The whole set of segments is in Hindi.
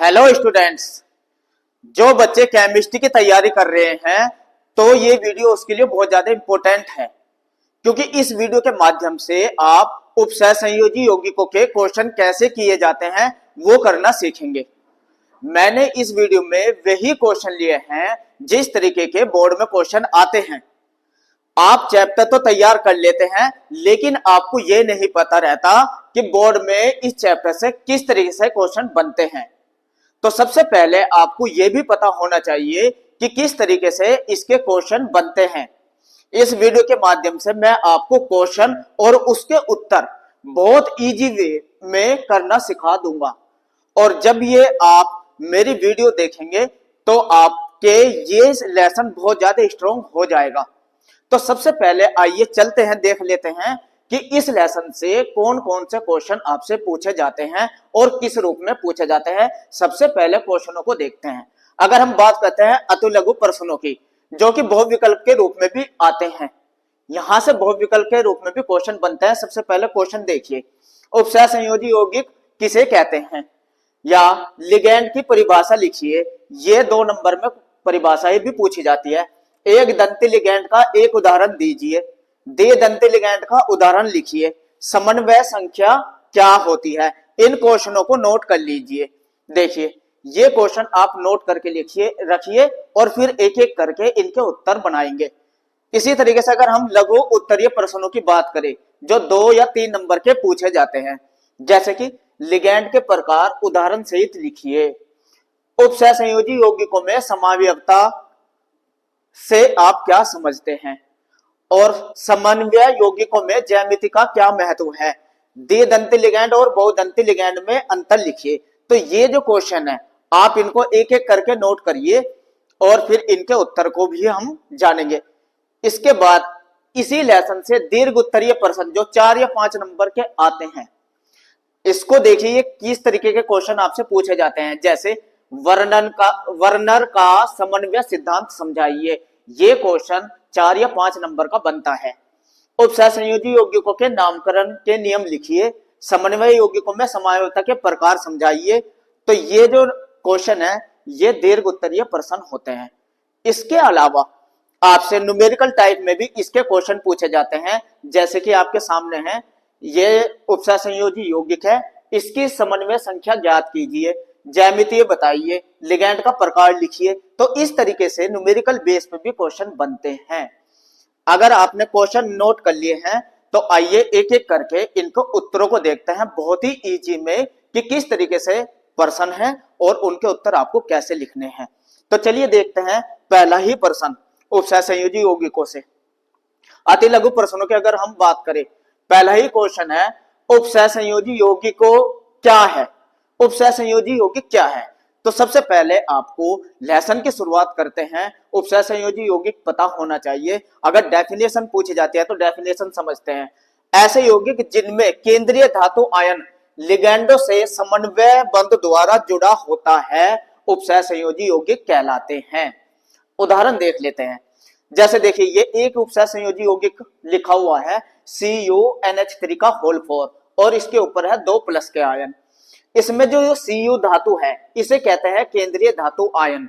हेलो स्टूडेंट्स, जो बच्चे केमिस्ट्री की तैयारी कर रहे हैं तो ये वीडियो उसके लिए बहुत ज्यादा इंपॉर्टेंट है, क्योंकि इस वीडियो के माध्यम से आप उपसह संयोजी यौगिकों के क्वेश्चन कैसे किए जाते हैं वो करना सीखेंगे। मैंने इस वीडियो में वही क्वेश्चन लिए हैं जिस तरीके के बोर्ड में क्वेश्चन आते हैं। आप चैप्टर तो तैयार कर लेते हैं, लेकिन आपको ये नहीं पता रहता कि बोर्ड में इस चैप्टर से किस तरीके से क्वेश्चन बनते हैं। तो सबसे पहले आपको यह भी पता होना चाहिए कि किस तरीके से इसके क्वेश्चन बनते हैं। इस वीडियो के माध्यम से मैं आपको क्वेश्चन और उसके उत्तर बहुत इजी वे में करना सिखा दूंगा, और जब ये आप मेरी वीडियो देखेंगे तो आपके ये लेसन बहुत ज्यादा स्ट्रॉन्ग हो जाएगा। तो सबसे पहले आइए चलते हैं, देख लेते हैं कि इस लेसन से कौन कौन से क्वेश्चन आपसे पूछे जाते हैं और किस रूप में पूछे जाते हैं। सबसे पहले क्वेश्चनों को देखते हैं। अगर हम बात करते हैं अतु लघु प्रश्नों की, जो कि बहुविकल्प के रूप में भी आते हैं, यहां से बहुविकल्प के रूप में भी क्वेश्चन बनते हैं। सबसे पहले क्वेश्चन देखिए, उपसह संयोजी यौगिक किसे कहते हैं, या लिगैंड की परिभाषा लिखिए। ये 2 नंबर में परिभाषाएं भी पूछी जाती है। एक दंती लिगैंड का एक उदाहरण दीजिए, दे दंती लिगैंड का उदाहरण लिखिए, समन्वय संख्या क्या होती है। इन क्वेश्चनों को नोट कर लीजिए। देखिए, ये क्वेश्चन आप नोट करके लिखिए, रखिए, और फिर एक एक करके इनके उत्तर बनाएंगे। इसी तरीके से अगर हम लघु उत्तरीय प्रश्नों की बात करें, जो 2 या 3 नंबर के पूछे जाते हैं, जैसे कि लिगैंड के प्रकार उदाहरण सहित लिखिए। उपसह संयोजी यौगिकों में समावयवता से आप क्या समझते हैं, और समन्वय यौगिकों में ज्यामिति का क्या महत्व है। द्विदंती लिगैंड और बहुदंती लिगैंड में अंतर लिखिए। तो ये जो क्वेश्चन है आप इनको एक एक करके नोट करिए, और फिर इनके उत्तर को भी हम जानेंगे। इसके बाद इसी लेसन से दीर्घ उत्तरीय प्रश्न जो 4 या 5 नंबर के आते हैं, इसको देखिए किस तरीके के क्वेश्चन आपसे पूछे जाते हैं। जैसे वर्नर का समन्वय सिद्धांत समझाइए। ये क्वेश्चन 4 या 5 नंबर का बनता है। उपसह संयोजी यौगिकों के नामकरण के नियम लिखिए। समन्वय यौगिकों में समावयवता के प्रकार समझाइए। तो ये जो क्वेश्चन है ये दीर्घ उत्तरीय प्रश्न होते हैं। इसके अलावा आपसे न्यूमेरिकल टाइप में भी इसके क्वेश्चन पूछे जाते हैं, जैसे कि आपके सामने है, ये उपसह संयोजी यौगिक है, इसकी समन्वय संख्या ज्ञात कीजिए, ज्यामितीय बताइए, लिगैंड का प्रकार लिखिए। तो इस तरीके से न्यूमेरिकल बेस पे भी क्वेश्चन बनते हैं। अगर आपने क्वेश्चन नोट कर लिए हैं तो आइए एक एक करके इनको उत्तरों को देखते हैं बहुत ही इजी में, कि किस तरीके से प्रश्न है और उनके उत्तर आपको कैसे लिखने हैं। तो चलिए देखते हैं पहला ही प्रश्न उपसह संयोजी यौगिकों से। अति लघु प्रश्नों की अगर हम बात करें, पहला ही क्वेश्चन है, उपसह संयोजी यौगिकों क्या है। उपसह संयोजी यौगिक क्या है। तो सबसे पहले आपको लेसन की शुरुआत करते हैं। उपसह संयोजी यौगिक पता होना चाहिए। अगर डेफिनेशन पूछी जाती है तो डेफिनेशन समझते हैं। ऐसे यौगिक जिनमें केंद्रीय धातु आयन लिगैंडों से समन्वय बंध द्वारा जुड़ा होता है उपसह संयोजी यौगिक कहलाते हैं। उदाहरण देख लेते हैं। जैसे देखिए, ये एक उपसह संयोजी यौगिक लिखा हुआ है CuNH3 का होल 4, और इसके ऊपर है 2+ के आयन। इसमें जो Cu धातु है इसे कहते हैं केंद्रीय धातु आयन,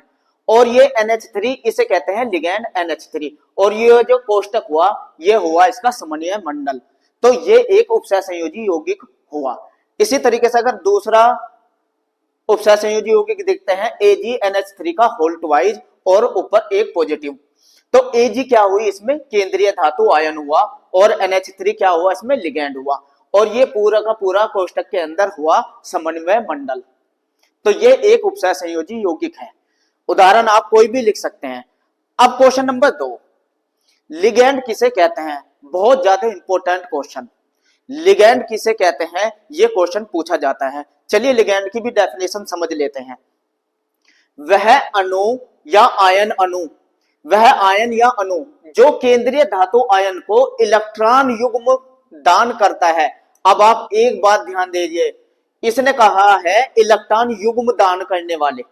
और ये NH3 इसे कहते हैं लिगैंड NH3, और ये जो कोष्टक हुआ ये हुआ इसका समन्वय मंडल। तो ये एक उपसह संयोजी यौगिक हुआ। इसी तरीके से अगर दूसरा उपसह संयोजी यौगिक देखते हैं AgNH3 का होल ट्वाइस और ऊपर एक पॉजिटिव। तो Ag क्या हुई, इसमें केंद्रीय धातु आयन हुआ, और NH3 क्या हुआ, इसमें लिगैंड हुआ, और ये पूरा का पूरा कोष्टक के अंदर हुआ समन्वय मंडल। तो ये एक उपसह संयोजी यौगिक है। उदाहरण आप कोई भी लिख सकते हैं। अब क्वेश्चन नंबर 2, लिगैंड किसे कहते हैं। बहुत ज्यादा इंपॉर्टेंट क्वेश्चन, लिगैंड किसे कहते हैं, ये क्वेश्चन पूछा जाता है। चलिए लिगैंड की भी डेफिनेशन समझ लेते हैं। वह अणु या आयन अणु, वह आयन या अणु जो केंद्रीय धातु आयन को इलेक्ट्रॉन युग्म दान करता है। अब आप एक बात ध्यान दीजिए, इसने कहा है इलेक्ट्रॉन युग्म दान करने वाले।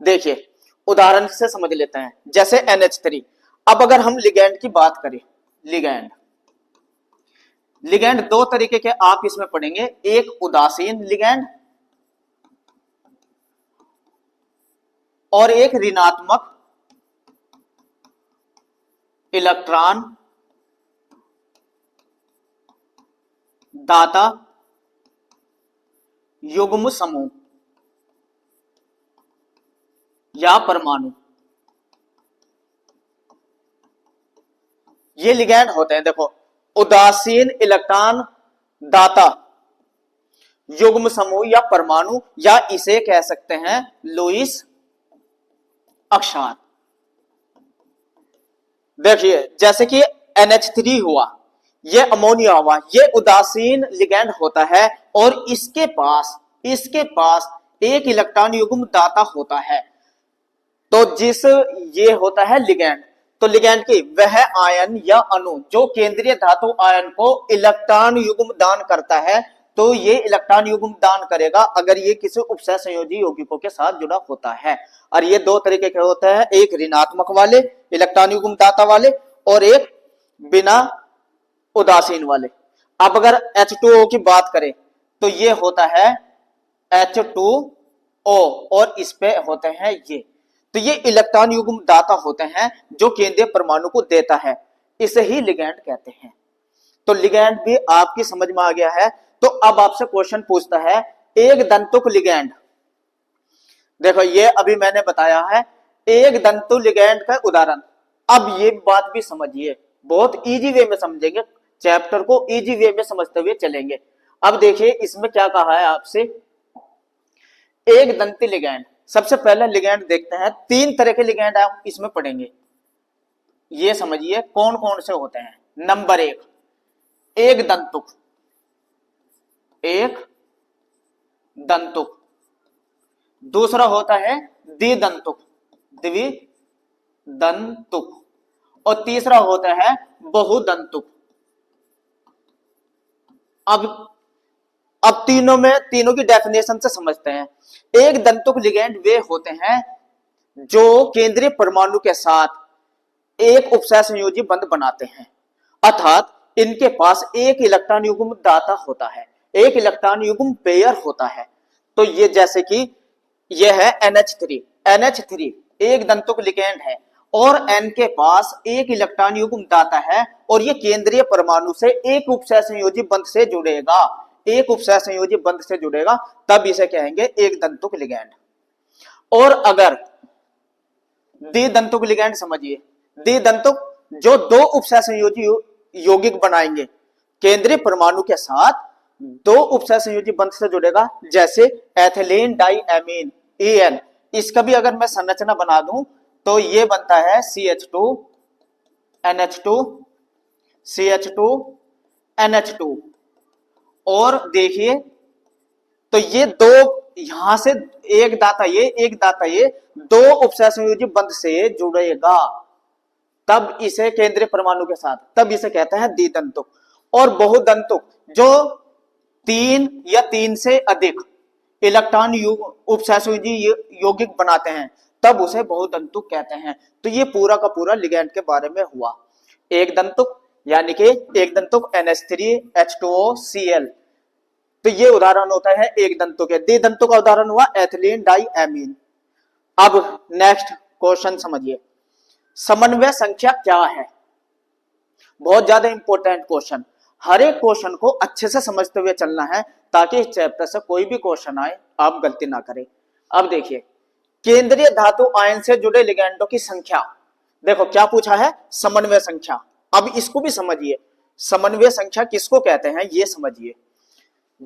देखिए उदाहरण से समझ लेते हैं, जैसे NH3। अब अगर हम लिगैंड की बात करें, लिगैंड 2 तरीके के आप इसमें पढ़ेंगे, एक उदासीन लिगैंड और एक ऋणात्मक इलेक्ट्रॉन दाता युग्म समूह या परमाणु, ये लिगैंड होते हैं। देखो, उदासीन इलेक्ट्रॉन दाता युग्म समूह या परमाणु, या इसे कह सकते हैं लुईस अक्षार। देखिए, जैसे कि NH3 हुआ, ये अमोनिया हुआ, ये उदासीन लिगैंड होता है और इसके पास एक इलेक्ट्रॉन युग्म दाता होता है। तो जिस ये होता है लिगैंड, तो लिगैंड की वह आयन या अणु जो केंद्रीय धातु आयन को इलेक्ट्रॉन युग्म दान करता है, तो ये इलेक्ट्रॉन युग्म दान करेगा अगर ये किसी उपसह संयोजी यौगिकों के साथ जुड़ा होता है। और ये दो तरीके के होते हैं, एक ऋणात्मक वाले इलेक्ट्रॉन युग्म दाता वाले और एक बिना उदासीन वाले। अब अगर H2O की बात करें तो ये होता है H2O और इस पे होते हैं ये, तो ये इलेक्ट्रॉन युग्म दाता होते हैं जो केंद्रीय परमाणु को देता है, इसे ही लिगैंड कहते हैं। तो लिगैंड भी आपकी समझ में आ गया है। तो अब आपसे क्वेश्चन पूछता है, एक दंतुक लिगैंड, देखो ये अभी मैंने बताया है एक दंतु लिगैंड का उदाहरण। अब ये बात भी समझिए, बहुत इजी वे में समझेंगे, चैप्टर को इजी वे में समझते हुए चलेंगे। अब देखिए इसमें क्या कहा है आपसे, एक दंती लिगैंड। सबसे पहले लिगैंड देखते हैं, तीन तरह के लिगैंड आप इसमें पढ़ेंगे, ये समझिए कौन कौन से होते हैं। नंबर एक दंतुक, एक दंतुक। दूसरा होता है द्विदंतुक, द्विदंतुक। और तीसरा होता है बहुदंतुक। अब तीनों की डेफिनेशन से समझते हैं। एक दंतुक लिगैंड वे होते हैं जो केंद्रीय परमाणु के साथ एक उपसह संयोजी बंध बनाते हैं, अर्थात इनके पास एक इलेक्ट्रॉन युग्म दाता होता है, एक इलेक्ट्रॉन युग्म पेयर होता है। तो ये जैसे कि यह है NH3 एक दंतुक लिगैंड है और N के पास एक इलेक्ट्रॉन युग्म दाता है और ये केंद्रीय परमाणु से एक उपसह संयोजी बंध से जुड़ेगा, एक उपसह संयोजी बंध से जुड़ेगा, तब इसे कहेंगे एक दंतुक लिगैंड। और अगर द्विदंतुक लिगैंड समझिए, द्विदंतुक जो दो उपसह संयोजी यौगिक बनाएंगे, केंद्रीय परमाणु के साथ दो उपसह संयोजी बंध से जुड़ेगा, जैसे एथिलीन डाइएमीन EN। इसका भी अगर मैं संरचना बना दूं तो ये बनता है CH2 NH2 CH2 NH2। और देखिए तो ये दो यहां से एक दाता ये दो उपसह संयोजी बंध से जुड़ेगा, तब इसे केंद्रीय परमाणु के साथ, तब इसे कहते हैं द्विदंतुक। और बहुदंतुक जो तीन या तीन से अधिक इलेक्ट्रॉन उपसह संयोजी यौगिक बनाते हैं, तब उसे बहुदंतुक कहते हैं। तो ये पूरा का पूरा लिगैंड के बारे में हुआ। एक दंतुक यानी कि एक दंतुक NH3H2OCl, तो ये उदाहरण होता है एक दंतुक है। द्विदंतुक का उदाहरण हुआ एथिलीन डाइएमीन। अब नेक्स्ट क्वेश्चन समझिए, समन्वय संख्या क्या है। बहुत ज्यादा इंपॉर्टेंट क्वेश्चन, हर एक क्वेश्चन को अच्छे से समझते हुए चलना है ताकि इस चैप्टर से कोई भी क्वेश्चन आए आप गलती ना करें। अब देखिए, केंद्रीय धातु आयन से जुड़े लिगैंडों की संख्या, देखो क्या पूछा है, समन्वय संख्या। अब इसको भी समझिए, समन्वय संख्या किसको कहते हैं ये समझिए।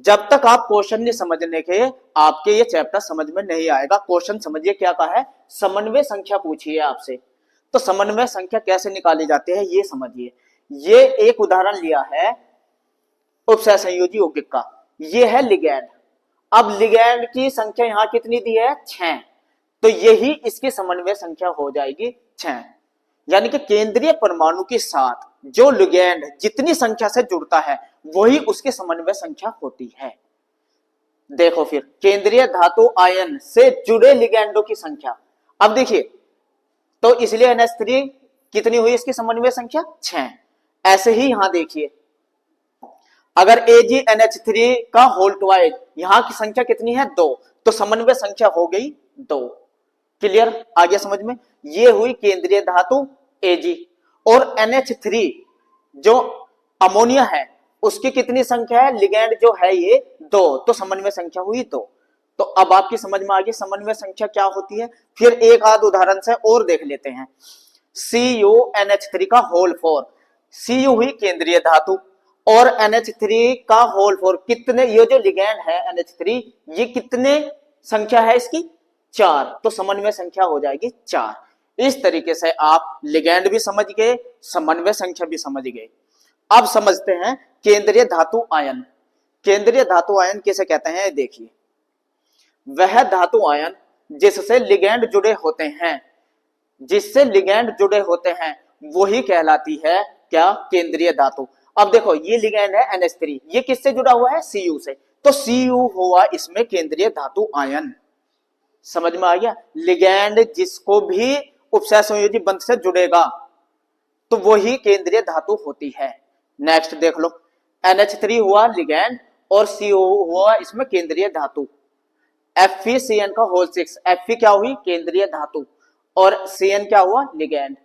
जब तक आप क्वेश्चन नहीं समझने के, आपके ये चैप्टर समझ में नहीं आएगा। क्वेश्चन समझिए क्या कहा है, समन्वय संख्या पूछी है आपसे, तो समन्वय संख्या कैसे निकाली जाती है ये समझिए। ये एक उदाहरण लिया है उपसह संयोजी यौगिक का, ये है लिगैंड। अब लिगैंड की संख्या यहां कितनी दी है, 6, तो यही इसकी समन्वय संख्या हो जाएगी 6। यानी कि केंद्रीय परमाणु के साथ जो लिगैंड जितनी संख्या से जुड़ता है वही उसकी समन्वय संख्या होती है। देखो फिर केंद्रीय धातु आयन से जुड़े लिगैंडों की संख्या, अब देखिए तो इसलिए NH3 कितनी हुई इसकी समन्वय संख्या 6। ऐसे ही यहां देखिए, अगर AgNH3 का होल ट्वाइस, यहां की संख्या कितनी है 2, तो समन्वय संख्या हो गई 2। क्लियर, आ गया समझ में। ये हुई केंद्रीय धातु Ag। और NH3 जो अमोनिया है उसकी कितनी संख्या है, लिगैंड जो है ये 2, तो समन्वय संख्या हुई 2। तो अब आपकी समझ में आ गई समन्वय संख्या क्या होती है। फिर एक आध उदाहरण से और देख लेते हैं। CuNH3 का होल 4, Cu हुई केंद्रीय धातु और NH3 का होल 4 कितने, ये जो लिगैंड है NH3 ये कितने संख्या है इसकी, 4, तो समन्वय संख्या हो जाएगी 4। इस तरीके से आप लिगैंड भी समझ गए, समन्वय संख्या भी समझ गए। अब समझते हैं केंद्रीय धातु आयन। केंद्रीय धातु आयन किसे कहते हैं, देखिए वह धातु आयन जिससे लिगैंड जुड़े होते हैं, जिससे लिगैंड जुड़े होते हैं वही कहलाती है क्या, केंद्रीय धातु। अब देखो ये लिगैंड है NH3, ये किससे जुड़ा हुआ है, Cu से, तो Cu हुआ इसमें केंद्रीय धातु आयन। समझ में आ गया, लिगैंड जिसको भी उपसय संयोजी बंध से जुड़ेगा तो वही केंद्रीय धातु होती है। नेक्स्ट देख लो, NH3 हुआ लिगैंड और Cu हुआ इसमें केंद्रीय धातु। FeCN का होल 6, Fe क्या हुई, केंद्रीय धातु, और Cn क्या हुआ, लिगैंड,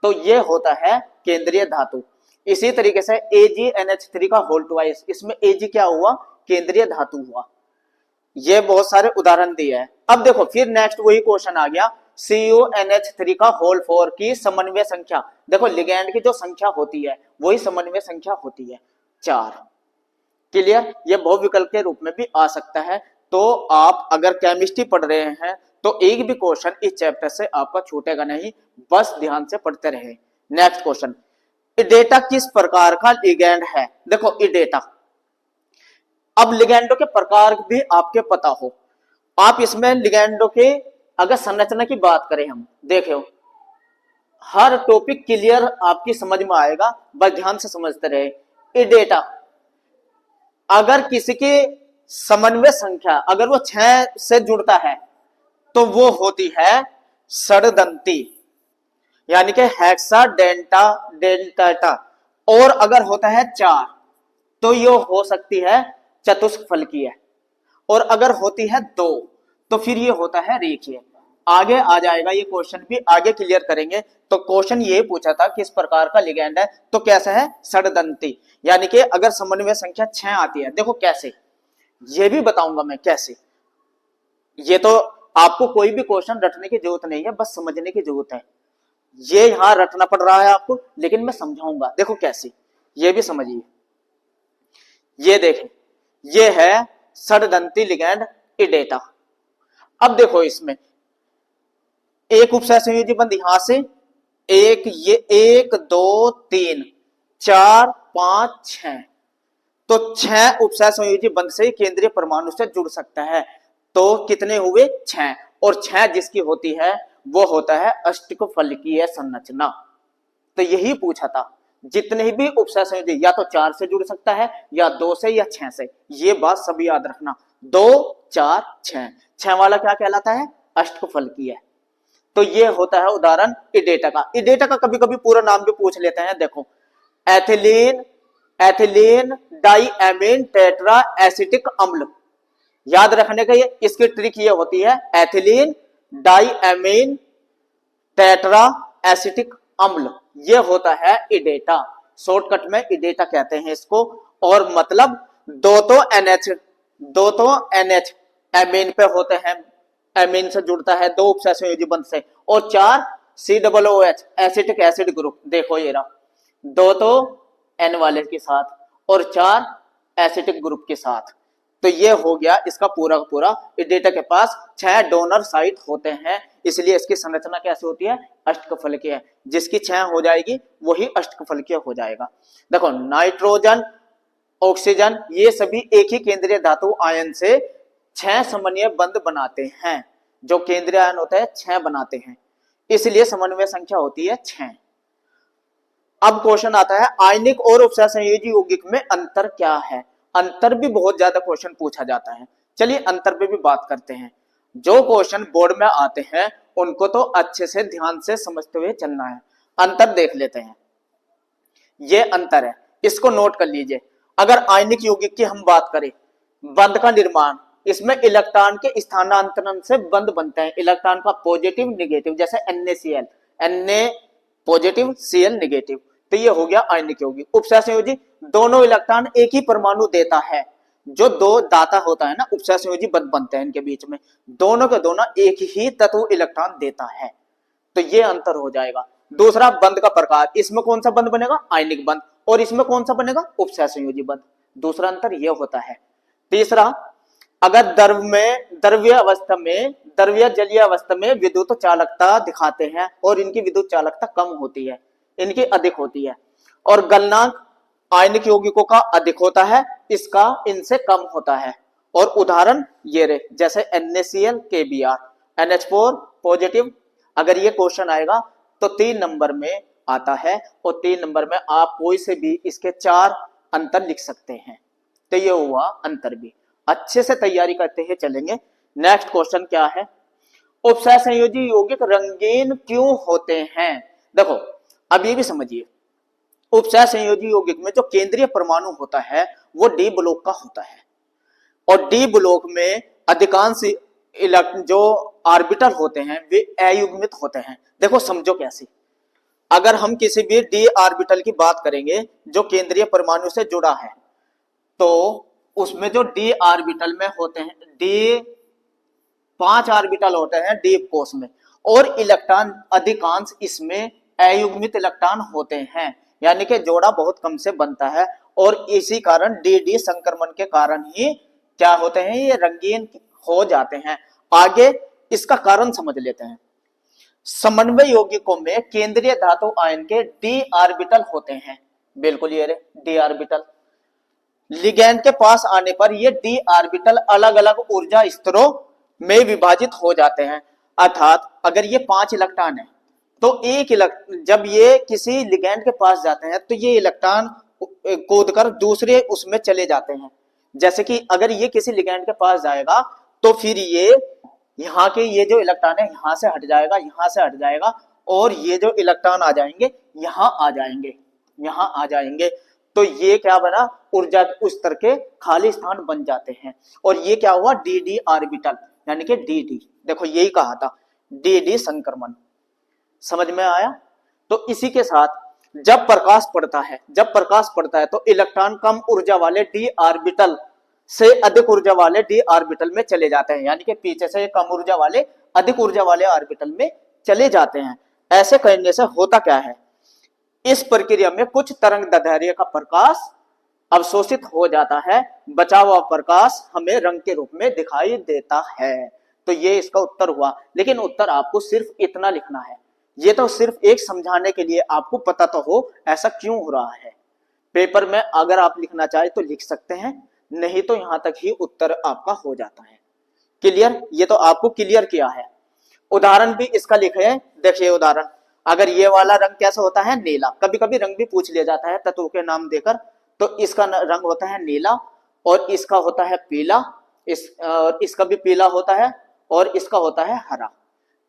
तो ये होता है केंद्रीय धातु। इसी तरीके से AgNH3 का होल 2, इसमें Ag क्या हुआ, केंद्रीय धातु हुआ। ये बहुत सारे उदाहरण दिए हैं। अब देखो फिर नेक्स्ट वही क्वेश्चन आ गया, CuNH3 का होल 4 की समन्वय संख्या। देखो लिगैंड की जो संख्या होती है वही समन्वय संख्या होती है 4। क्लियर, ये बहुविकल्प के रूप में भी आ सकता है। तो आप अगर केमिस्ट्री पढ़ रहे हैं तो एक भी क्वेश्चन इस चैप्टर से आपका छूटेगा नहीं, बस ध्यान से पढ़ते रहे। नेक्स्ट क्वेश्चन, इडेटा किस प्रकार का लिगैंड है। देखो इडेटा, अब लिगैंडों के प्रकार भी आपके पता हो, आप इसमें लिगैंडों के अगर संरचना की बात करें हम, देखो हर टॉपिक क्लियर आपकी समझ में आएगा, बस ध्यान से समझते रहे। इडेटा अगर किसी की समन्वय संख्या अगर वो 6 से जुड़ता है तो वो होती है षडदंती, यानी कि हेक्सा डेल्टा डेल्टा, और अगर होता है 4 तो ये हो सकती है चतुष्फलकीय, और अगर होती है 2 तो फिर ये होता है रेखीय। आगे आ जाएगा ये क्वेश्चन भी, आगे क्लियर करेंगे। तो क्वेश्चन ये पूछा था किस प्रकार का लिगैंड है, तो कैसा है, षडदंती, यानी कि अगर समन्वय संख्या 6 आती है। देखो कैसे, ये भी बताऊंगा मैं कैसे। ये तो आपको कोई भी क्वेश्चन रटने की जरूरत नहीं है, बस समझने की जरूरत है। ये यहां रटना पड़ रहा है आपको, लेकिन मैं समझाऊंगा, देखो कैसे, ये भी समझिए। ये देखें, ये है षडदंती लिगैंड इडेटा। अब देखो इसमें एक उपसय संयोजी बंध यहां से, एक ये 1 2 3 4 5 6, तो 6 उपसय संयोजी बंध से केंद्रीय परमाणु से जुड़ सकता है। तो कितने हुए, 6, और 6 जिसकी होती है वो होता है अष्टकफलकीय संरचना। तो यही पूछा था, जितने भी उपसय संयोजी या तो 4 से जुड़ सकता है या 2 से या 6 से, ये बात सभी याद रखना। 2 4 6, 6 वाला क्या कहलाता है, अष्टकफलकीय। तो ये होता है उदाहरण इडेटा का। इडेटा का कभी कभी पूरा नाम भी पूछ लेते हैं, देखो एथिलीन डाइएमीन टेट्रा एसिटिक अम्ल। याद रखने का ये, इसकी ट्रिक ये होती है, एथिलीन डाइएमीन टेट्रा एसिटिक अम्ल, ये होता है इडेटा। शॉर्टकट में इडेटा कहते हैं इसको। और मतलब दो तो NH एमीन पे होते हैं, एमीन से जुड़ता है 2 उपसय संयोजी बंध से, और 4 COOH एसिटिक एसिड ग्रुप। देखो ये रहा, 2 तो N वाले के साथ और 4 एसिटिक ग्रुप के साथ। तो ये हो गया इसका पूरा का पूरा। इडेटा के पास 6 डोनर साइट होते हैं, इसलिए इसकी संरचना कैसे होती है, अष्टकफलकीय। जिसकी 6 हो जाएगी वही अष्टकफलकीय हो जाएगा। देखो नाइट्रोजन, ऑक्सीजन, ये सभी एक ही केंद्रीय धातु आयन से 6 समन्वय बंध बनाते हैं। जो केंद्रीय आयन होता है 6 बनाते हैं, इसलिए समन्वय संख्या होती है 6। अब क्वेश्चन आता है आयनिक और उपसय संयोजी यौगिक में अंतर क्या है। अंतर भी बहुत ज्यादा क्वेश्चन पूछा जाता है, चलिए अंतर पे भी बात करते हैं। जो क्वेश्चन बोर्ड में आते हैं उनको तो अच्छे से ध्यान से समझते हुए चलना है। अंतर देख लेते हैं, ये अंतर है, इसको नोट कर लीजिए। अगर आयनिक यौगिक की हम बात करें, बंध का निर्माण इसमें इलेक्ट्रॉन के स्थानांतरण से बंध बनते हैं, इलेक्ट्रॉन का पॉजिटिव नेगेटिव, जैसे NaCl, Na positive Cl negative. तो ये हो गया आयनिक यौगिक। उपसह संयोजी दोनों इलेक्ट्रॉन एक ही परमाणु देता है, जो दो दाता होता है ना, उपसह संयोजी बंध बनते हैं इनके बीच में, दोनों के दोनों एक ही तत्व इलेक्ट्रॉन देता है। तो ये अंतर हो जाएगा। दूसरा, बंध का प्रकार, इसमें कौन सा बंध बनेगा, आयनिक बंध, और इसमें कौन सा बनेगा, उपसह संयोजी बंध। दूसरा अंतर यह होता है। तीसरा, अगर द्रव्य अवस्था में, द्रव्य जलीय अवस्था में विद्युत चालकता दिखाते हैं और इनकी विद्युत चालकता कम होती है, इनकी अधिक होती है, और गलनांक आयनिक यौगिकों का अधिक होता है, इसका इनसे कम होता है। और उदाहरण ये रहे, जैसे NaCl KBr, NH4 पॉजिटिव। अगर ये क्वेश्चन आएगा तो 3 नंबर में आता है, और 3 नंबर में आप कोई से भी इसके 4 अंतर लिख सकते हैं। तो ये हुआ अंतर भी। अच्छे से तैयारी करते हुए चलेंगे। नेक्स्ट क्वेश्चन क्या है, उपसह संयोजी यौगिक रंगीन क्यों होते हैं। देखो अब ये भी समझिए, उपसह संयोजी यौगिक में जो केंद्रीय परमाणु होता है वो डी ब्लॉक का होता है, और डी ब्लॉक में अधिकांश जो ऑर्बिटल होते हैं वे अयुग्मित होते हैं। देखो समझो कैसे, अगर हम किसी भी डी ऑर्बिटल की बात करेंगे जो केंद्रीय परमाणु से जुड़ा है, तो उसमें जो डी ऑर्बिटल में होते हैं, डी 5 ऑर्बिटल होते हैं डी कोष में, और इलेक्ट्रॉन अधिकांश इसमें अयुग्मित इलेक्ट्रॉन होते हैं, यानी कि जोड़ा बहुत कम से बनता है, और इसी कारण डी डी संक्रमण के कारण ही क्या होते हैं, ये रंगीन हो जाते हैं। आगे इसका कारण समझ लेते हैं। समन्वय यौगिकों में केंद्रीय धातु आयन के डी ऑर्बिटल होते हैं, बिल्कुल ये रहे डी ऑर्बिटल। लिगैंड के पास आने पर ये डी ऑर्बिटल अलग अलग ऊर्जा स्तरों में विभाजित हो जाते हैं। अर्थात अगर ये 5 इलेक्ट्रॉन है तो जब ये किसी लिगैंड के पास जाते हैं तो ये इलेक्ट्रॉन कूदकर दूसरे उसमें चले जाते हैं। जैसे कि अगर ये किसी लिगैंड के पास जाएगा तो फिर ये यहाँ के ये जो इलेक्ट्रॉन है यहाँ से हट जाएगा, यहाँ से हट जाएगा, और ये जो इलेक्ट्रॉन आ जाएंगे यहाँ आ जाएंगे, यहाँ आ जाएंगे। तो ये क्या बना, ऊर्जा उस स्तर के खाली स्थान बन जाते हैं, और ये क्या हुआ, डी डी ऑर्बिटल, यानी कि डी डी। देखो यही कहा था, डी डी संक्रमण। समझ में आया। तो इसी के साथ जब प्रकाश पड़ता है तो इलेक्ट्रॉन कम ऊर्जा वाले डी ऑर्बिटल से अधिक ऊर्जा वाले डी ऑर्बिटल में चले जाते हैं, यानी कि पीछे से कम ऊर्जा वाले अधिक ऊर्जा वाले ऑर्बिटल में चले जाते हैं। ऐसे करने से होता क्या है, इस प्रक्रिया में कुछ तरंग दैर्ध्य का प्रकाश अवशोषित हो जाता है, बचा हुआ प्रकाश हमें रंग के रूप में दिखाई देता है। तो ये इसका उत्तर हुआ। लेकिन उत्तर आपको सिर्फ इतना लिखना है, ये तो सिर्फ एक समझाने के लिए, आपको पता तो हो ऐसा क्यों हो रहा है। पेपर में अगर आप लिखना चाहे तो लिख सकते हैं, नहीं तो यहां तक ही उत्तर आपका हो जाता है। क्लियर, ये तो आपको क्लियर किया है। उदाहरण भी इसका लिखे हैं, देखिए उदाहरण, अगर ये वाला रंग कैसा होता है, नीला। कभी कभी रंग भी पूछ लिया जाता है तत्वों के नाम देकर, तो इसका रंग होता है नीला, और इसका होता है पीला, इसका भी पीला होता है, और इसका होता है हरा।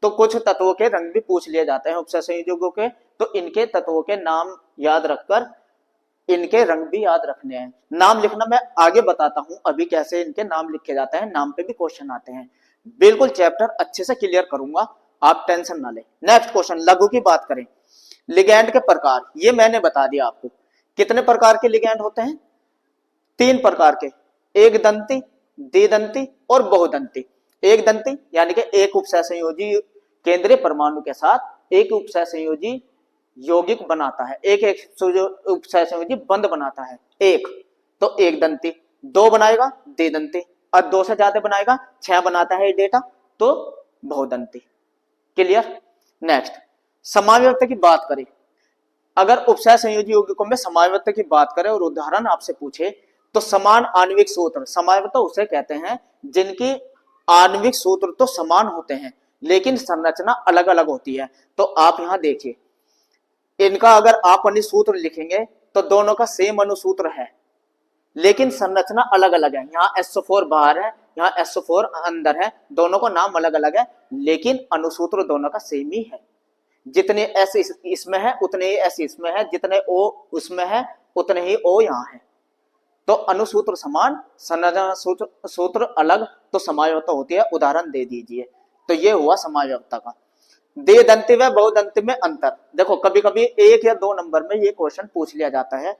तो कुछ तत्वों के रंग भी पूछ लिए जाते हैं उपसह संयोजकों के, तो इनके तत्वों के नाम याद रखकर इनके रंग भी याद रखने हैं। नाम लिखना मैं आगे बताता हूं, अभी कैसे इनके नाम लिखे जाते हैं, नाम पे भी क्वेश्चन आते हैं। बिल्कुल चैप्टर अच्छे से क्लियर करूंगा, आप टेंशन ना ले। नेक्स्ट क्वेश्चन, लघु की बात करें, लिगैंड के प्रकार, ये मैंने बता दिया आपको। कितने प्रकार के लिगैंड होते हैं, 3 प्रकार के, एक दंती, द्विदंती और बहुदंती। एक दंती यानी कि एक उपसह संयोजी केंद्रीय परमाणु के साथ एक उपसह संयोजी यौगिक बनाता है, एक उपसह संयोजी बंध बनाता है एक, तो एक दंती। 2 बनाएगा द्विदंती, और 2 से ज्यादा बनाएगा, 6 बनाता है डेटा, तो बहुदंती। क्लियर। नेक्स्ट, समावयवता की बात करें, अगर उपसह संयोजी यौगिकों में समावयवता की बात करें और उदाहरण आपसे पूछे, तो समान आणविक सूत्र, समावयवता उसे कहते हैं जिनकी आणविक सूत्र तो समान होते हैं लेकिन संरचना अलग अलग होती है। तो आप यहां देखिए, इनका अगर आप अनुसूत्र लिखेंगे तो दोनों का सेम अनुसूत्र है, लेकिन संरचना अलग अलग है। यहाँ SO4 बाहर है, यहाँ SO4 अंदर है, दोनों का नाम अलग अलग है, लेकिन अनुसूत्र दोनों का सेम ही है। जितने S इसमें है उतने ही S इसमें है, जितने O उसमें है उतने ही O यहाँ है। तो अनुसूत्र समान, संरचना सूत्र अलग, तो समायोक्ता होती है। उदाहरण दे दीजिए। तो ये हुआ समायोक्ता का। द्विदंती व बहुदंती में अंतर। देखो कभी कभी 1 या 2 नंबर में ये क्वेश्चन पूछ लिया जाता है।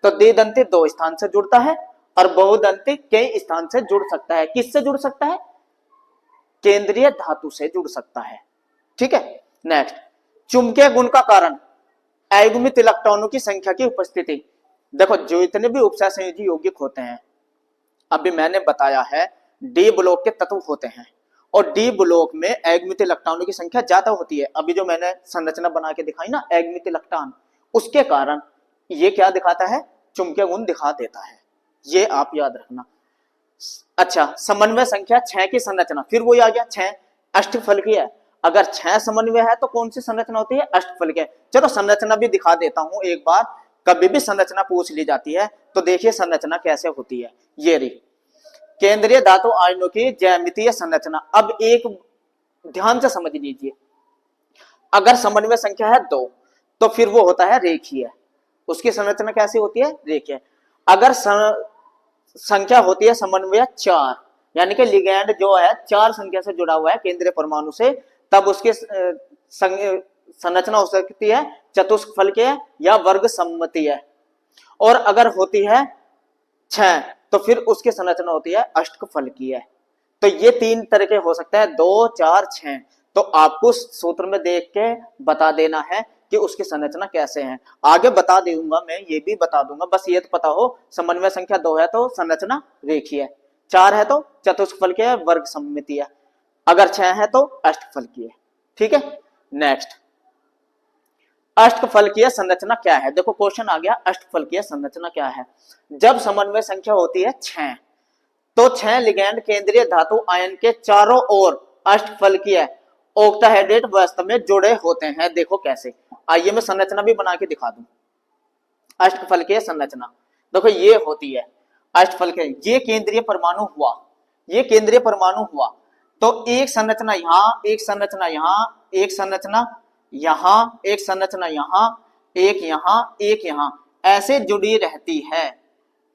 तो द्विदंती 2 स्थान से जुड़ता है और बहुदंती कई स्थान से जुड़ सकता है। किससे जुड़ सकता है? केंद्रीय धातु से जुड़ सकता है। ठीक है। नेक्स्ट, चुंबकीय गुण का कारण अयुग्मित इलेक्ट्रॉनों की संख्या की उपस्थिति। देखो जो इतने भी उपसहसंयोजी यौगिक होते हैं, अभी मैंने बताया है डी ब्लॉक के तत्व होते हैं और डी ब्लॉक में अयुग्मित इलेक्ट्रॉनों की संख्या ज्यादा होती है। अभी जो मैंने संरचना बना के दिखाई ना अयुग्मित इलेक्ट्रॉन, उसके कारण ये क्या दिखाता है? चुंबकीय गुण दिखा देता है। ये आप याद रखना। अच्छा, समन्वय संख्या 6 की संरचना, फिर वही आ गया 6 अष्टफलकीय है। अगर 6 समन्वय है तो कौन सी संरचना होती है? अष्टफलकीय। चलो संरचना भी दिखा देता हूं एक बार। कभी भी संरचना पूछ ली जाती है तो देखिए संरचना कैसे होती है। ये रही केंद्रीय धातु आयनों की ज्यामितीय संरचना। अब एक ध्यान से समझ लीजिए, अगर समन्वय संख्या है 2 तो फिर वो होता है रेखीय। उसकी संरचना कैसी होती है? रेखीय। अगर संख्या होती है समन्वय 4, यानी कि लिगैंड जो है 4 संख्या से जुड़ा हुआ है केंद्रीय परमाणु से, तब उसकी संरचना हो सकती है चतुष्फलकीय या वर्ग सम्मितीय। और अगर होती है 6 तो फिर उसकी संरचना होती है अष्टफलकीय। तो ये 3 तरह के हो सकता है, 2, 4, 6। तो आपको सूत्र में देख के बता देना है कि उसकी संरचना कैसे है। आगे बता दूंगा मैं, ये भी बता दूंगा, बस ये तो पता हो समन्वय संख्या 2 है तो संरचना रेखीय, 4 है तो चतुष्फलकीय वर्ग सम्मितीय, अगर 6 है तो अष्टफलकीय। ठीक है। नेक्स्ट, अष्टफलकीय संरचना क्या है? देखो क्वेश्चन आ गया, अष्टफलकीय संरचना क्या है? जब समन्वय संख्या होती है 6 तो 6 लिगैंड केंद्रीय धातु आयन के चारों ओर अष्टफलकीय ऑक्टाहेड्रेट व्यवस्था में जुड़े होते हैं। देखो कैसे, आइए मैं संरचना भी बना के दिखा दूं। अष्टफलकीय संरचना देखो ये होती है अष्टफलकीय। ये केंद्रीय परमाणु हुआ, ये केंद्रीय परमाणु हुआ, तो एक संरचना यहां, एक संरचना यहां, एक संरचना यहां, एक संरचना यहां, एक यहां, एक यहां, ऐसे जुड़ी रहती है,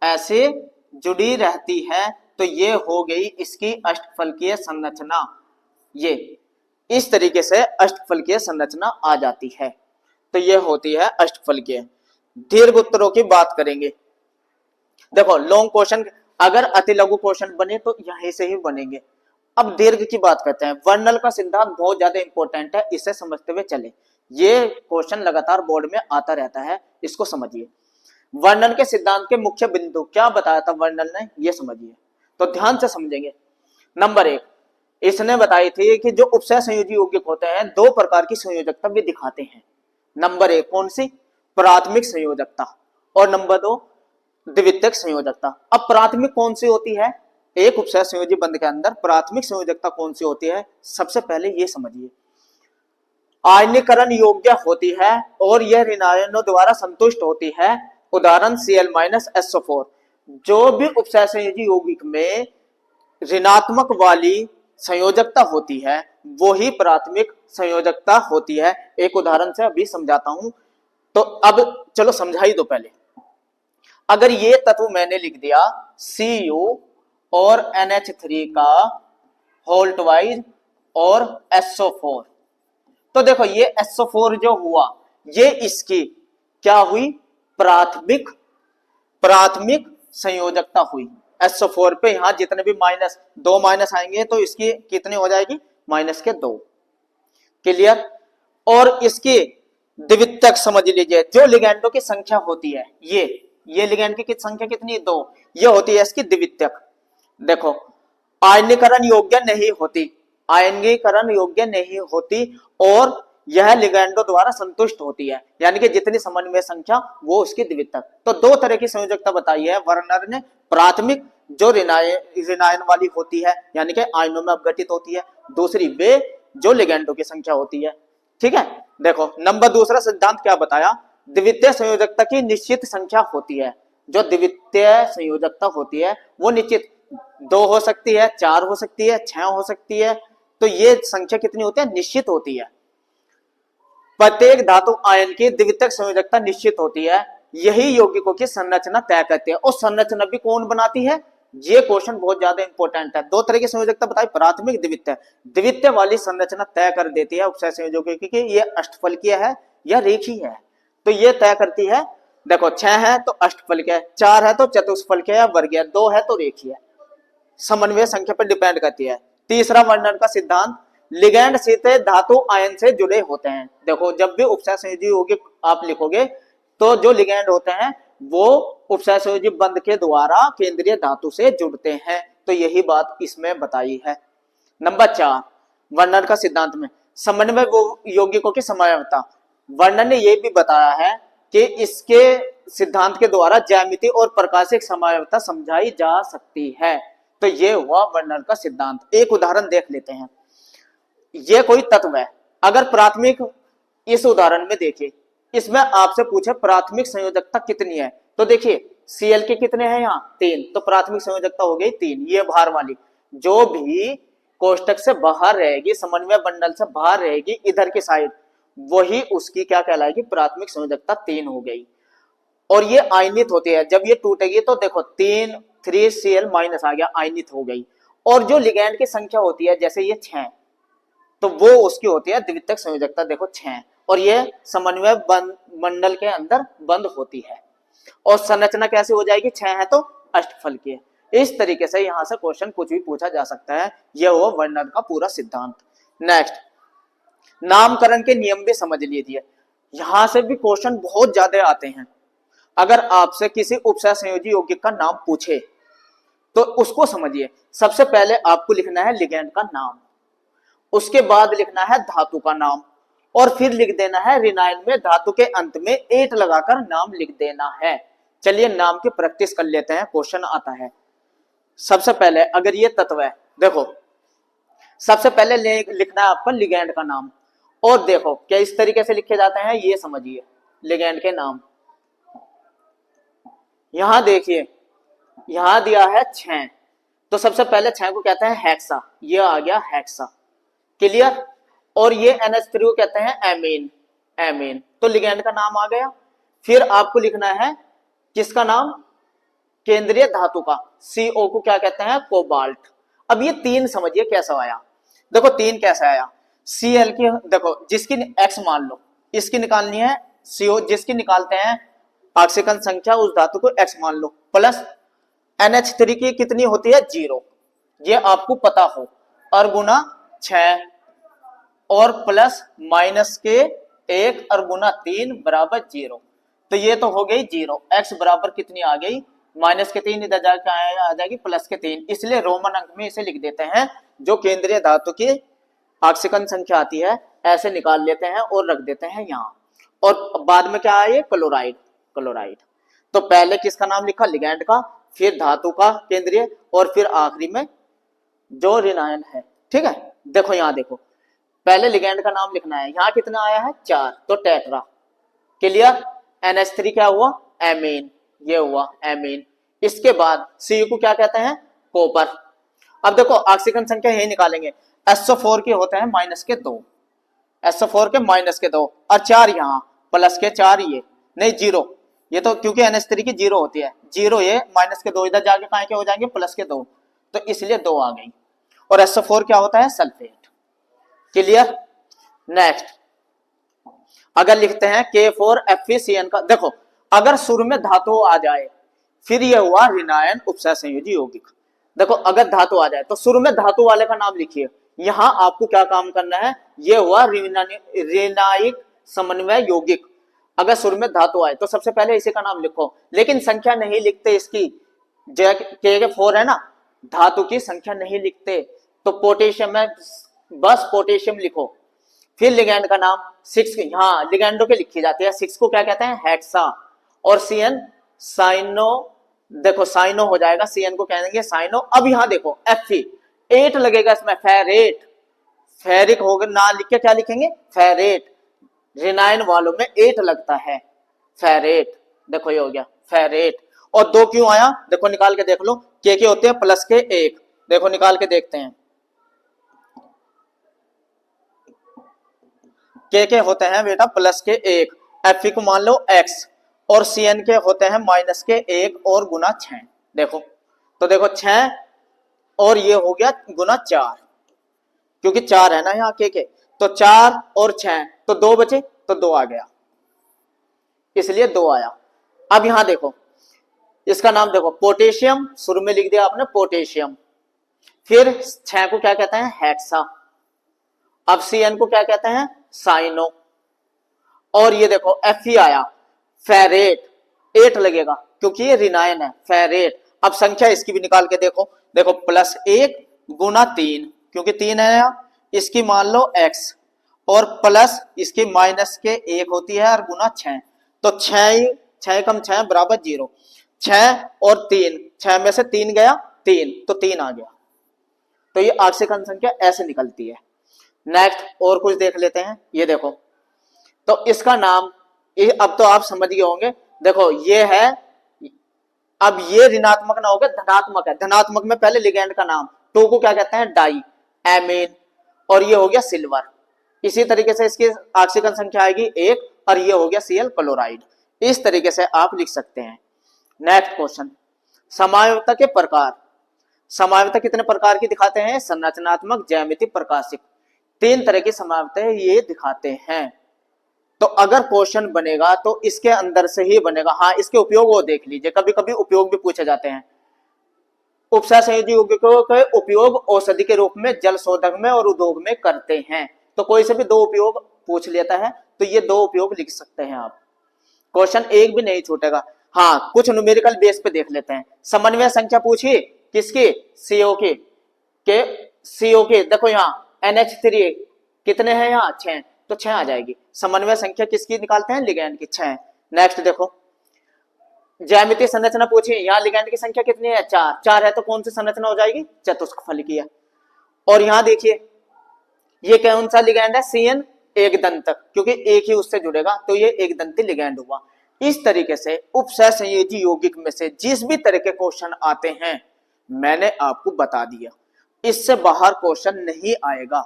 ऐसे जुड़ी रहती है। तो ये हो गई इसकी अष्टफलकीय संरचना। ये इस तरीके से अष्टफलकीय संरचना आ जाती है। तो ये होती है अष्टफलकीय। दीर्घ उत्तरों की बात करेंगे। देखो लॉन्ग क्वेश्चन अगर अति लघु क्वेश्चन बने तो यहीं से ही बनेंगे। अब दीर्घ की बात करते हैं। वर्नल का सिद्धांत बहुत ज्यादा इंपॉर्टेंट है, इसे समझते हुए चले। ये क्वेश्चन लगातार बोर्ड में आता रहता है, इसको समझिए। वर्नल के सिद्धांत के मुख्य बिंदु क्या बताया था वर्नल ने, ये समझिए। तो ध्यान से समझेंगे। नंबर 1, इसने बताई थी कि जो उपसह संयोजी यौगिक होते हैं 2 प्रकार की संयोजकता भी दिखाते हैं। नंबर 1 कौन सी? प्राथमिक संयोजकता। और नंबर 2 द्वितीयक संयोजकता। अब प्राथमिक कौन सी होती है? एक उपसह संयोजी बंध के अंदर प्राथमिक संयोजकता कौन सी होती है? सबसे पहले ये समझिए, आयनीकरण योग्य होती है और यह ऋण आयनों द्वारा संतुष्ट होती है। उदाहरण Cl-SO4। जो भी उपसह संयोजी यौगिक में ऋणात्मक वाली संयोजकता होती है वो ही प्राथमिक संयोजकता होती है। एक उदाहरण से अभी समझाता हूं। तो अब चलो समझाई दो पहले। अगर ये तत्व मैंने लिख दिया Cu और NH3 का होल ट्वाइस और SO4, तो देखो ये SO4 जो हुआ ये इसकी क्या हुई? प्राथमिक संयोजकता हुई। SO4 पे यहां जितने भी दो माइनस आएंगे तो इसकी कितनी हो जाएगी? -2। क्लियर। और इसकी द्वितीयक समझ लीजिए, जो लिगैंडों की संख्या होती है ये लिगैंड की संख्या कितनी है? 2। ये होती है इसकी द्वितीयक। देखो आयनीकरण योग्य नहीं होती, आयनीकरण योग्य नहीं होती और यह लिगैंडों द्वारा संतुष्ट होती है, यानी कि जितनी समन्वय संख्या वो उसकी द्वितीयक। तो 2 तरह की संयोजकता बताई है वर्नर ने। प्राथमिक जो ऋणायन वाली होती है, यानी कि आयनों में अपघटित होती है। दूसरी वे जो लिगैंडों की संख्या होती है। ठीक है। देखो नंबर दूसरा सिद्धांत क्या बताया? द्वितीय संयोजकता की निश्चित संख्या होती है। जो द्वितीय संयोजकता होती है वो निश्चित 2 हो सकती है, 4 हो सकती है, 6 हो सकती है। तो ये संख्या कितनी होती है? निश्चित होती है। प्रत्येक धातु आयन की द्वितीयक संयोजकता निश्चित होती है। यही यौगिकों की संरचना तय करती है। और संरचना भी कौन बनाती है, ये क्वेश्चन बहुत ज्यादा इंपॉर्टेंट है। दो तरह की संयोजकता बताई, प्राथमिक द्वितीय। द्वितीय वाली संरचना तय कर देती है उपसय संयोजकों की कि ये अष्टफलकीय है या रेखीय है। तो ये तय करती है, देखो 6 है तो अष्टफलकीय, 4 है तो चतुष्फलकीय या वर्गीय, 2 है तो रेखीय। समन्वय संख्या पर डिपेंड करती है। तीसरा वर्णन का सिद्धांत, लिगैंड सीधे धातु आयन से जुड़े होते हैं। देखो जब भी उपसय संयोजी यौगिक आप लिखोगे तो जो लिगैंड होते हैं वो उपसय संयोजी बंध के द्वारा केंद्रीय धातु से जुड़ते हैं। तो यही बात इसमें बताई है। नंबर 4 वर्णन का सिद्धांत में समन्वय यौगिकों की समन्वयता। वर्णन ने यह भी बताया है कि इसके सिद्धांत के द्वारा ज्यामिति और प्रकाशिक समन्वयता समझाई जा सकती है। तो ये हुआ वर्णन का सिद्धांत। एक उदाहरण देख लेते हैं। ये कोई तत्व है, अगर प्राथमिक, इस उदाहरण में देखिए, इसमें आपसे पूछे प्राथमिक संयोजकता कितनी है, तो देखिए Cl के कितने हैं यहाँ 3, तो प्राथमिक संयोजकता हो गई 3। ये बाहर वाली जो भी कोष्टक से बाहर रहेगी, समन्वय बंडल से बाहर रहेगी इधर की साइड, वही उसकी क्या कहलाएगी, प्राथमिक संयोजकता 3 हो गई। और ये आयनित होती है, जब ये टूटेगी तो देखो 3Cl माइनस आ गया, आयनित हो गई। और जो लिगैंड की संख्या होती है जैसे ये 6, तो वो उसकी होती है द्वितीयक संयोजकता, देखो 6। और ये समन्वय मंडल के अंदर बंद होती है। और संरचना कैसे हो जाएगी, 6 है तो अष्टफलकीय। इस तरीके से यहां से क्वेश्चन कुछ भी पूछा जा सकता है। यह हुआ वर्णन का पूरा सिद्धांत। नेक्स्ट, नामकरण के नियम भी समझ लीजिए। यहां से भी क्वेश्चन बहुत ज्यादा आते हैं। अगर आपसे किसी उपसय संयोजी यौगिक का नाम पूछे तो उसको समझिए। सबसे पहले आपको लिखना है लिगैंड का नाम, उसके बाद लिखना है धातु का नाम, और फिर लिख देना है रिनाइन में धातु के अंत में एट लगाकर नाम लिख देना है। चलिए नाम की प्रैक्टिस कर लेते हैं, क्वेश्चन आता है। सबसे पहले अगर ये तत्व है, देखो सबसे पहले लिखना है आपका लिगैंड का नाम। और देखो क्या इस तरीके से लिखे जाते हैं, ये समझिए लिगैंड के नाम। यहां देखिए, यहां दिया है 6, तो सबसे पहले 6 को कहते हैं हेक्सा, ये आ गया हेक्सा, क्लियर। और ये NH3 को कहते हैं एमीन, एमीन, तो लिगैंड का नाम आ गया। फिर आपको लिखना है किसका नाम, केंद्रीय धातु का, CO को क्या कहते हैं, कोबाल्ट। अब ये 3 समझिए कैसा आया, देखो 3 कैसा आया, Cl की, देखो जिसकी X मान लो, इसकी निकालनी है CO, जिसकी निकालते हैं ऑक्सीकरण संख्या उस धातु को X मान लो, प्लस NH3 की कितनी होती है 0, ये आपको पता हो, और गुना 6 और प्लस माइनस के 1 और गुना 3 बराबर 0। तो ये तो हो गई 0। X बराबर कितनी आ गई, माइनस के 3, इधर जाकर आ जाएगी प्लस के 3। इसलिए रोमन अंक में इसे लिख देते हैं, जो केंद्रीय धातु की ऑक्सीकरण संख्या आती है ऐसे निकाल लेते हैं और रख देते हैं यहाँ। और बाद में क्या आए, क्लोराइड, क्लोराइड। तो पहले किसका नाम लिखा, लिगैंड का, फिर धातु का केंद्रीय, और फिर आखिरी में जो रिनायन है। ठीक है, देखो यहाँ देखो, पहले लिगैंड का नाम लिखना है। यहाँ कितना आया है 4, तो टेट्रा, क्लियर। NH3 क्या हुआ, एमीन, ये हुआ एमीन। इसके बाद Cu को क्या कहते हैं, कॉपर। अब देखो ऑक्सीकरण संख्या यही निकालेंगे, SO4 के होते हैं माइनस के 2, SO4 के माइनस के 2, और 4 यहाँ प्लस के 4, ये नहीं 0, ये तो क्योंकि NH3 की 0 होती है, 0 ये माइनस के 2, इधर जाके कहाँ के हो जाएंगे, प्लस के 2, तो इसलिए 2 आ गई। और SO4 क्या होता है, सल्फेट, क्लियर। नेक्स्ट, अगर लिखते हैं K4FeCN का, देखो अगर शुरू में धातु आ जाए, फिर यह हुआ रिनायन उपसय संयोजी यौगिक। देखो अगर धातु आ जाए तो शुरू में धातु वाले का नाम लिखिए। यहां आपको क्या काम करना है, यह हुआ रिनायिक समन्वय यौगिक। अगर शुरू में धातु आए तो सबसे पहले इसी का नाम लिखो, लेकिन संख्या नहीं लिखते इसकी, K4 है ना, धातु की संख्या नहीं लिखते, तो पोटेशियम में बस पोटेशियम लिखो। फिर लिगैंड का नाम 6, हाँ लिगैंडो के लिखी जाती है, 6 को क्या कहते हैं, हेक्सा। और CN साइनो, देखो साइनो हो जाएगा, CN को कह देंगे साइनो। अब यहां देखो Fe 8 लगेगा इसमें, फेरेट, फेरिक होगा ना, लिख के क्या लिखेंगे, फेरेट। रिनाइन वालों में 8 लगता है, फेरेट, देखो ये हो गया फेरेट। और 2 क्यों आया, देखो निकाल के देख लो, के होते हैं प्लस के 1, देखो निकाल के देखते हैं, के होते हैं बेटा प्लस के 1, Fe को मान लो X, और Cn के होते हैं माइनस के 1 और गुना 6। देखो तो देखो 6 और ये हो गया गुना 4, क्योंकि 4 है ना यहाँ के, तो 4 और 6 तो 2 बचे, तो 2 आ गया, इसलिए 2 आया। अब यहां देखो इसका नाम देखो पोटेशियम, शुरू में लिख दिया आपने पोटेशियम, फिर 6 को क्या कहते हैं हेक्सा, अब Cn को क्या कहते हैं साइनो, और ये देखो Fe आया फेरेट, 8 लगेगा क्योंकि ये रिनायन है फेरेट। अब संख्या इसकी भी निकाल के देखो, देखो +1 गुना 3, क्योंकि 3 है यहाँ, इसकी मान लो x, और प्लस इसकी माइनस के 1 होती है और गुना 6, तो 6 कम 6 बराबर 0, 6 और 3, 6 में से 3 गया 3, तो 3 आ गया। तो ये आक्सीकरण संख्या ऐसे निकलती है। नेक्स्ट और कुछ देख लेते हैं, ये देखो तो इसका नाम, अब तो आप समझ गए होंगे, देखो ये है, अब ये ऋणात्मक ना हो गया धनात्मक है, धनात्मक में पहले लिगेंड का नाम, तो को क्या कहते हैं डाई एमीन, और ये हो गया सिल्वर। इसी तरीके से इसकी आक्सीकरण संख्या आएगी 1, और ये हो गया Cl क्लोराइड। इस तरीके से आप लिख सकते हैं। नेक्स्ट क्वेश्चन, समवायवता के प्रकार। समवायवता कितने प्रकार की दिखाते हैं, संरचनात्मक, ज्यामितीय, प्रकाशिक, 3 तरह की समवायवता ये दिखाते हैं। तो अगर क्वेश्चन बनेगा तो इसके अंदर से ही बनेगा। हाँ, इसके उपयोग वो देख लीजिए, कभी कभी उपयोग भी पूछे जाते हैं। उपसय संयोजी यौगिकों के उपयोग औषधि के रूप में जल शोधक में और उद्योग में करते हैं। तो कोई से भी 2 उपयोग पूछ लेता है, तो ये 2 उपयोग लिख सकते हैं आप, क्वेश्चन एक भी नहीं छूटेगा। हाँ, कुछ न्यूमेरिकल बेस पे देख लेते हैं। समन्वय संख्या पूछी किसकी, CO के CO के, देखो यहाँ NH3 कितने हैं यहाँ 6, तो 6 आ जाएगी। समन्वय संख्या किसकी निकालते हैं, लिगैंड की 6। नेक्स्ट देखो ज्यामितीय संरचना पूछी, यहाँ लिगैंड की संख्या कितनी है 4, 4 है तो कौन सी संरचना हो जाएगी, चतुष्फलकीय। और यहाँ देखिए ये कौन सा लिगैंड है, Cn एक दंतक, क्योंकि एक ही उससे जुड़ेगा, तो ये एक दंती लिगैंड हुआ। इस तरीके से उपसय संयोजी यौगिक में से जिस भी तरह के क्वेश्चन आते हैं मैंने आपको बता दिया, इससे बाहर क्वेश्चन नहीं आएगा।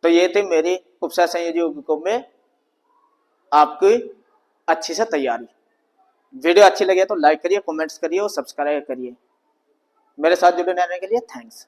तो ये थी मेरी उपसय संयोजी यौगिकों में आपकी अच्छी से तैयारी। वीडियो अच्छी लगे तो लाइक करिए, कमेंट्स करिए और सब्सक्राइब करिए। मेरे साथ जुड़े रहने के लिए थैंक्स।